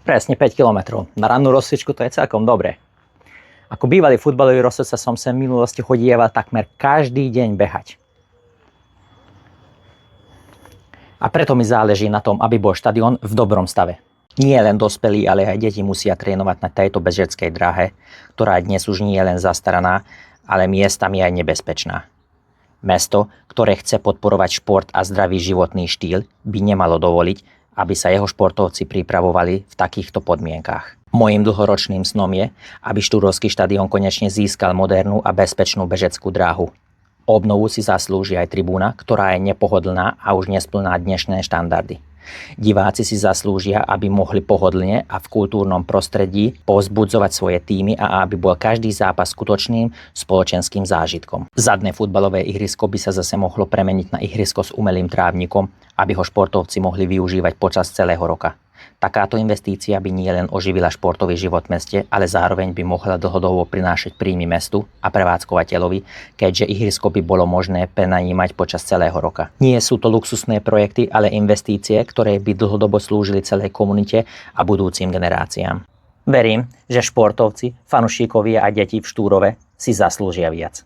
Presne 5 kilometrov. Na rannú rozcvičku to je celkom dobre. Ako bývalý futbalový rozhodca som sem v minulosti chodieval takmer každý deň behať. A preto mi záleží na tom, aby bol štadión v dobrom stave. Nie len dospelí, ale aj deti musia trénovať na tejto bežeckej dráhe, ktorá dnes už nie je len zastaraná, ale miestami aj nebezpečná. Mesto, ktoré chce podporovať šport a zdravý životný štýl, by nemalo dovoliť, aby sa jeho športovci pripravovali v takýchto podmienkach. Mojím dlhoročným snom je, aby Štúrovský štadión konečne získal modernú a bezpečnú bežeckú dráhu. Obnovu si zaslúži aj tribúna, ktorá je nepohodlná a už nesplná dnešné štandardy. Diváci si zaslúžia, aby mohli pohodlne a v kultúrnom prostredí povzbudzovať svoje tímy a aby bol každý zápas skutočným spoločenským zážitkom. Zadné futbalové ihrisko by sa zase mohlo premeniť na ihrisko s umelým trávnikom, aby ho športovci mohli využívať počas celého roka. Takáto investícia by nielen oživila športový život v meste, ale zároveň by mohla dlhodobo prinášať príjmy mestu a prevádzkovateľovi, keďže ihrisko by bolo možné prenajímať počas celého roka. Nie sú to luxusné projekty, ale investície, ktoré by dlhodobo slúžili celej komunite a budúcim generáciám. Verím, že športovci, fanúšikovia a deti v Štúrove si zaslúžia viac.